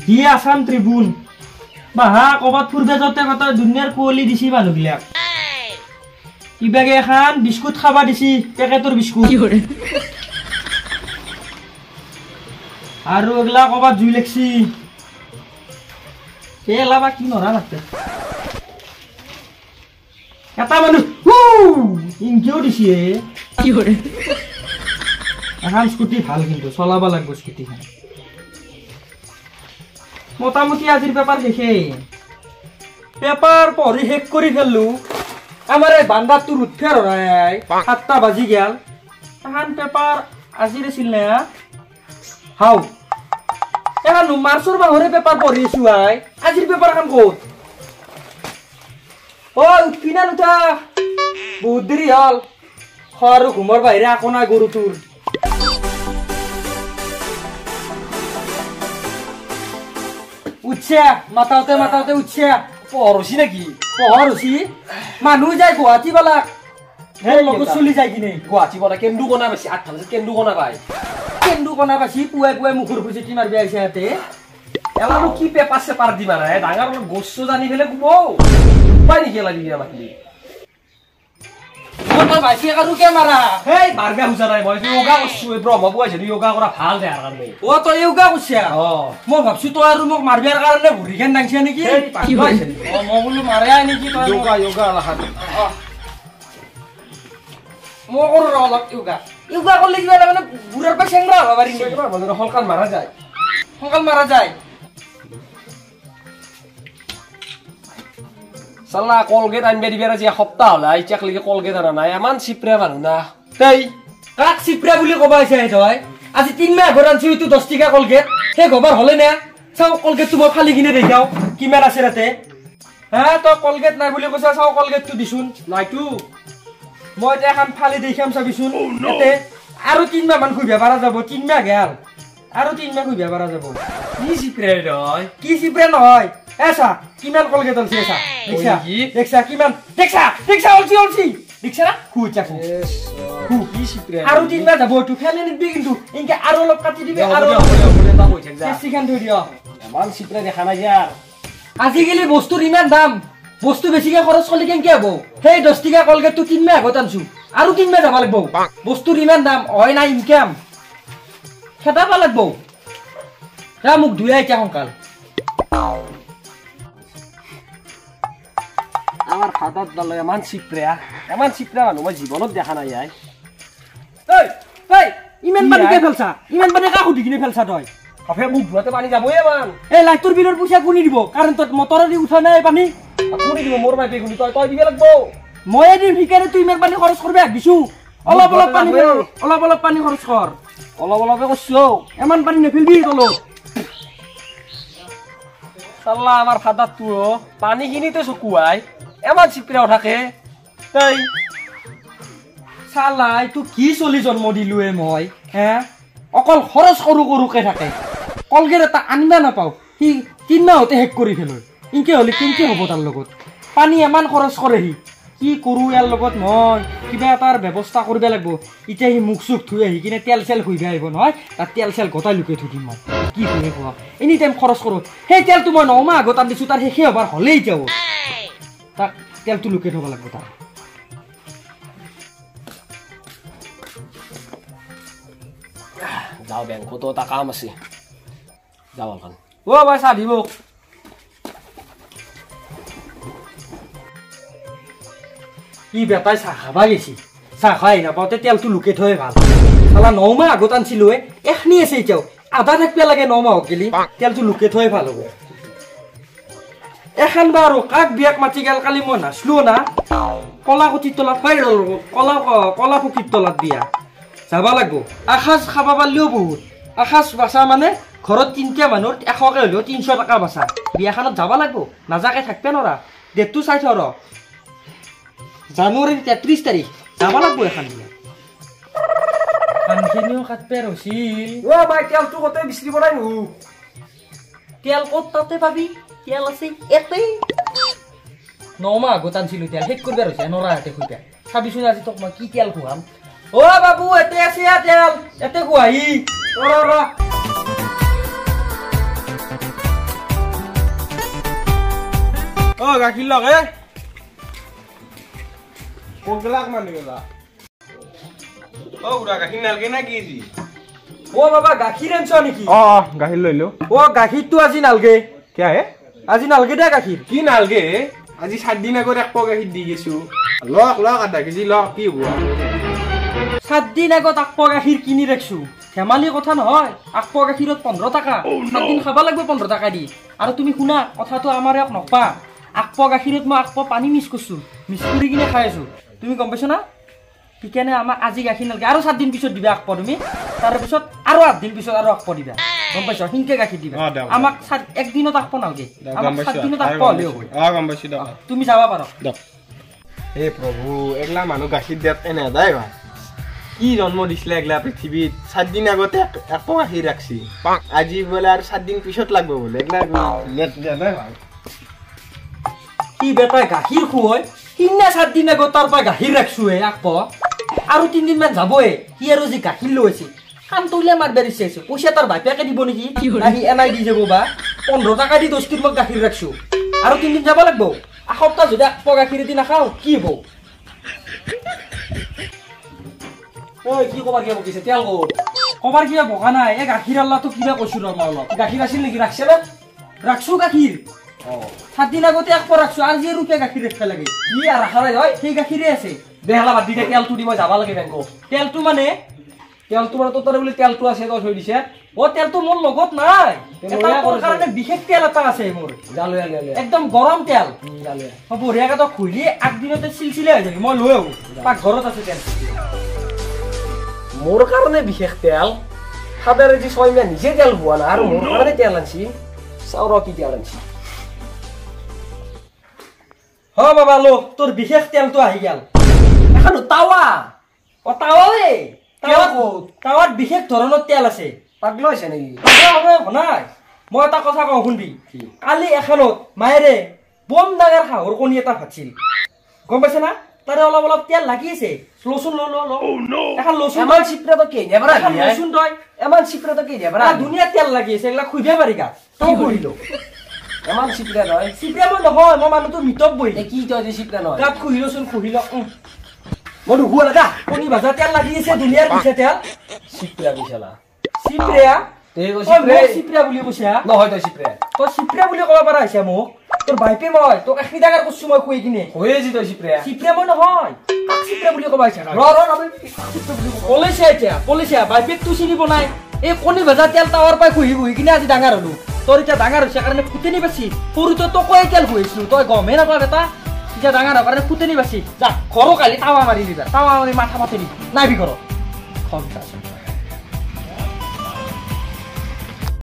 দি Assam Tribune বাহা কবাত ফুৰবে যাওঁতে কত দুনিয়াৰ কুঁৱলী দিছি মানুহবিলাক কিবাগে এখন বিস্কুট খাবা দিছি পেকেটৰ বিস্কুট আৰু এগলা কবাত জুই লাগছি এলা বা কি নৰা মাতে এটা মানুহ ইনকেও দিছি কি কৰে এখন স্কুটি ভাল কিন্তু চলাব লাগব স্কুটিখন মোটামুটি আজিৰ পেপাৰ দেখে পেপাৰ পঢ়ি শেষ কৰি ফেললো আমাৰ এই বান্দাৰটোৰ উঠফেৰ হয় 7টা বাজি গেল এখন পেপাৰ আজিৰ আছিল না হাও এখন মাৰ্চৰ মাহৰে পেপাৰ পঢ়ি আছো আই আজিৰ পেপাৰ এখন ক'ত ঐ উঠবি না নুঠা বহুত দেৰি হ'ল খোৱা আৰু ঘুমৰ বাহিৰে একো নাই গৰুটোৰ উঠছে মাতাওতে মাতাওতে উঠছে পঢ়ছি নাকি পঢ়ছি মানুহ যায় গুৱাহাটী বালাক হে লগত চলি যায় কিনে গুৱাহাটী বালা কেন্দু কোনা পাইছি 8টা বজাত কেন্দু কোনা পাইছি পুৱাই পুৱাই মুখৰ খুজি কি মাৰবি আহিছে ইয়াতে এলানো কি পেপাৰ চেপাৰ দি মাৰা ডাঙৰ গোস্ত জানি ফেলে কুব উপায় নেকি লাগি আমাক মই ভাইছি আৰু কে মাৰা হেই মাৰবে হুজা নাই মই যোগা কৰছো ব্ৰহ্ম বুৱাইছে যোগা কৰা ভাল দে কাৰণে ও তই যোগা কৰছা মই ভাবছো তই আৰু মোক মাৰবিয়াৰ কাৰণে ভৰি খেন দাংছে নেকি কি হৈছে মই বোলো মাৰে আই নেকি তই যোগা লাখা মই কৰো অলপ যোগা করলে কি মানে বুড়ার পা সেংরা হবা পারি নি মানে হলকাল মারা যায় সালা কলগেট আনবে দিবে আজি সপ্তাহ হল আইচাক লাগি কলগেট আনা নাই এমান সিপ্রা মানু না তাই কাক সিপ্রা বুলি কবা আইছে তই আজি 3 মাহ ঘর আনছি তুই 10 টাকা কলগেট হে গবার হলে না চাও কলগেট তুমি খালি কিনে দেখাও কিমান আছে রাতে হ্যাঁ তো কলগেট নাই বুলি কইছা চাও কলগেট তু দিছুন নাইতু মই এখন ফালি দেখাম চাবিচোন এতে আৰু 3 মাহ মান খুইবা পাৰা যাব 3 মাহ গেল আৰু 3 মাহ খুইবা পাৰা যাব কি সিপ্রে রয় কি সিপ্রে নহয় এসা কিমান কলগেট আছে এসা দেখছা কিমান দেখছা অলছি দেখছা না খুইছা কি সিপ্রে আৰু 3 মাহ যাব তো ফেলে নিবি কিন্তু ইনকে আৰু অলপ কাটি দিবি আৰু তা কইছে যা সিখান ধৰি দিও এমান সিপ্ৰে দেখা নাই ইয়াৰ আজি গলি বস্তুৰ ইমান দাম বস্তু বেছিকে খৰচ করলে কেন কি হবো সেই 10 টাকা কলগেট তো 3 মাহ আগত আনছু আৰু 3 মাহ যাব লাগবো বস্তুৰ ইমান দাম হয় না ইনকাম খেদাবা লাগবো রা মুখ ধুই আইতা সংকাল আমার খাতাত দালে এমান সিপ্রা মানুহ মই জীবনত দেখা নাই আই এই ইমান পানি কে ফেলছা ইমান পানি কা খুদি কিনে ফেলছা তই আফে মুখ ধুৱাতে পানী যাবই মান এই লাইটৰ বিলৰ পইচা কোনি দিব কাৰণ তত মটৰৰ দি উঠা নাই পানী কোনি দিব মোর মাইপে কোনি তই দিবে লাগবো মই এদিন ভিকারে তুই ইমান পানী খৰচ কৰবে দিছু অলপ পানী খৰচ কৰ অলপে কৰছো এমান পানী নেফেলবি তলো সাল্লা আমাৰ ফাদাৰ তুই পানী কিনিতে চকুয়াই এমান চিপৰাও থাকে তাই সালাই তুই কি চলি জন্ম দিলুৱে মই হে অকল খৰচ কৰুকে থাকে কলগেট এটা আনবা নাপাও সি 3 মাহতে শেষ কৰি ফেল ইনকে হলে কেনকে হ'ব তাৰ লগত পানী এমান খৰচ কৰে সি কি কৰো ইয়াৰ লগত মই কিবা এটাৰ ব্যৱস্থা কৰিব লাগিব ইটা সি মুখ চুখ ধুই আহি কিনে তেল চেল খুইবা আহিব নহয় তাৰ তেল চেল গটাই লুকাই থৈ দিম মই কি কৰি কোৱা এনি টাইম খৰচ কৰো সেই তেলটো মই 9 মাহ আগত দিছো তাৰ শেষে হবাৰ হলেই যাব তাক তেলটো লুকাই থব লাগিব তাৰ যাও বেংকতো এটা কাম আছে যাও এখন ও ভাই চাবি মোক ই বেটাই চাহ খাবা গেছি চাহ খাই নাপাওঁতে তেলটো লুকাই থোৱাই ভাল চালা 9 মাহ আগত আনছিলো এখনি আছে এতিয়াও আধা থাকিব লাগে 9 মাহত গেলি তেলটো লুকাই থোৱাই ভাল হ'ব এখন বাৰু কাক বিয়াক মাতি গেল কালি মই নাচলো না কলা কুটিৰ তলাত পাই কলা পুকিৰ তলাত বিয়া যাবা লাগবো আখাজ খাবা পাৰলেও বহুত আখাজ বাসা মানে ঘৰত 3টা মানুহ 100কে হলেও 300 টাকা বাসা বিয়াখানত যাবা লাগবো নাজাকে থাকবে নরা ডেটটো চাই থর জানুৱাৰী 33 তাৰিখ যাবা লাগবো এখন বিয়া খানখিনিও কাটবে ৰছিল ও ভাই তেলটো কতে বিচৰিব নাই নু তেল কত তাতে পাবি তেল আছে এতে 9 মাহ আগত আনছিলো তেল শেষ কৰিব ৰছে নৰা হাতে খুইবা চাবিচোন আজি তোক মই কি তেল খুৱাম ও বাবু এতে আছে তেল এতে খুৱাহি ৰ ও গাখীৰ লগে কোনবিলাক মানুহ গেলা ও উৰা গাখীৰ নালগে না কি দি ও বাবা গাখীৰ আনছ নেকি অ গাখীৰ লৈলো ও গাখীৰটো আজি নালগে কিয়া হে আজি নালগে দে গাখীৰ কি নালগে আজি 7 দিন আগত এক পোৱা গাখীৰ দি গেছো লক লক আধা কেজি লক কি হ'ব 7 দিন আগত এক পোৱা গাখীৰ কিনি ৰাখছো ধেমালি কথা নহয় এক পোৱা গাখীৰত 15 টাকা 7 দিন খাবা লাগব 15 টাকা দি আৰু তুমি শুনা কথাটো আমাৰ এক নপা এক পোৱা গাখীৰত মই এক পোৱা পানী মিক্স কৰছো মিক্স কৰি কিনে খাই আছো তুমি গম পাইছ না ঠিকেনে আমাক আজি গাখীৰ নালগে আৰু 7 দিন পিছত দিবা এক পোৱা তুমি তাৰ পিছত আৰু 8 দিন পিছত আৰু এক পোৱা দিবা গম পাইছ হিংকে গাখীৰ দিবা আমাক এক দিনত এক পোৱা নালগে আমাক 7 দিনত এক পোৱা হলেও হয় গম পাইছো দা তুমি যাবা পাৰো হে প্ৰভু একলা মানুহ গাখীৰ দিয়াত এনে দাই ভাই কি জন্ম দিছিলে একলা পৃথিৱীত 7 দিন আগতে এক পোৱা গাখীৰ ৰাখছি আজি বোলে আৰু 7 দিন পিছত লাগব বোলে একলা নেট দিয়া নাই ভাই কি বেটা গাখীৰ খুৱাই কিনা 7 দিন আগত তাৰ পৰা গাখীৰ ৰাখছো এক পোৱা আৰু 3 দিন মান যাবই কি আৰু যে গাখীৰ লৈছে কাম তোলে মাৰ বেৰিছে পইচা তাৰ বাপেকে দিব নেকি নাহি এনাই দি যাব বা 15 টাকা দি 10 কিলো গাখীৰ ৰাখছো আৰু 3 দিন যাব লাগব এসপ্তাহ যদি এক পোৱা গাখীৰ দি নাখাও কি হ'ব ওই কি কবাৰ কি বকিছে তেল কো কবাৰ কি বকা নাই এ গাখীৰ আল্লাহ তো কিবা কৈছো ৰ মই অলপ গাখীৰ আছিল নেকি ৰাখছে না ৰাখছো গাখীৰ 7 দিন আগতে এক পোৱা ৰাখছো আজি ৰূপে গাখীৰ ৰাখবা লাগে কি আৰ ৰাখা নাই হয় সেই গাখীৰে আছে দেহলা বাদ দিতে তেলটো দি মই যাবা লাগে বেংক তেলটো মানে তো তোৰ বুলি তেলটো আছে তো থৈ দিছে ও তেলটো মোৰ লগত নাই এটা তোৰ কাৰণে বিশেষ তেল এটা আছে মোৰ জালে একদম গৰম তেল জালে বঢ়িয়াকে তো খুলি আগ দিনতে সিলসিলে হৈ যাবি মই লৈ আহো পাক ঘৰত আছে তেল মোৰ কাৰণে বিশেষ তেল সাধাৰে যি ছয়মা নিজে তেল হোৱা না আৰু মোৰ কাৰণে তেল আনছি চাউৰ কি তেল আনছি হ বাবা লো তোৰ বিশেষ তেলটো আহি গেল এখন তাৱা ও তাৱালে তাৱাত বিশেষ ধৰণৰ তেল আছে পাগল হৈছে নেকি নাই মই এটা কথা কওঁ শুনবি কালি এখনত মায়েৰে বম ডাঙৰ হাঁহৰ কণী এটা ভাতছিল গম পাইছে না তাৰে অলপ অলপ তেল লাগি আছে লচুন এখন লচুন এমান চিপৰা তো কেনে বৰা লচুন তই এমান চিপৰা তো কেনে বৰা দুনিয়া তেল লাগি আছে এগলা খুইবে পাৰি গা তই কইলো এমান চিপৰা নহয় চিপৰা মই নহয় মই মানুহটো মিটক বই কি তই যে চিপৰা নহয় গাত খুহিলচোন খুহিল মই নুহুৱা লাগা কণী ভাজা তেল লাগি আছে দুনিয়াৰ পিছে তেল চিপৰা বিছালা চিপৰা চিপৰা বুলি কৈছা নহয় তই চিপৰা বুলি ক'ব পাৰা হৈছে মোক তোৰ বাইপে মই তোক এখনি ডাঙৰ কৈছো মই খুই কিনে হয়ে যি তই চিপৰা মই নহয় চিপৰা বুলি ক'ব আহিছা পলিচা বাইপেক তো চিনিব নাই এই কণী ভাজা তেল টাৱাৰ পাই খুহি খুহি কিনে আজি ডাঙৰ হলো তোৰ এতিয়া ডাঙৰ হৈছে কাৰণে ফুটেনি বাচি সৰুতে তোকো তেল খুৱাইছিলো তই গমেই নাপাৱ বেটা এতিয়া ডাঙৰ হোৱাৰ কাৰণে ফুটেনি বাচি যা ঘৰো কালি টাৱা মাৰি দিবা টাৱা মাৰি মাথা মাতি দি নাইবি ঘৰত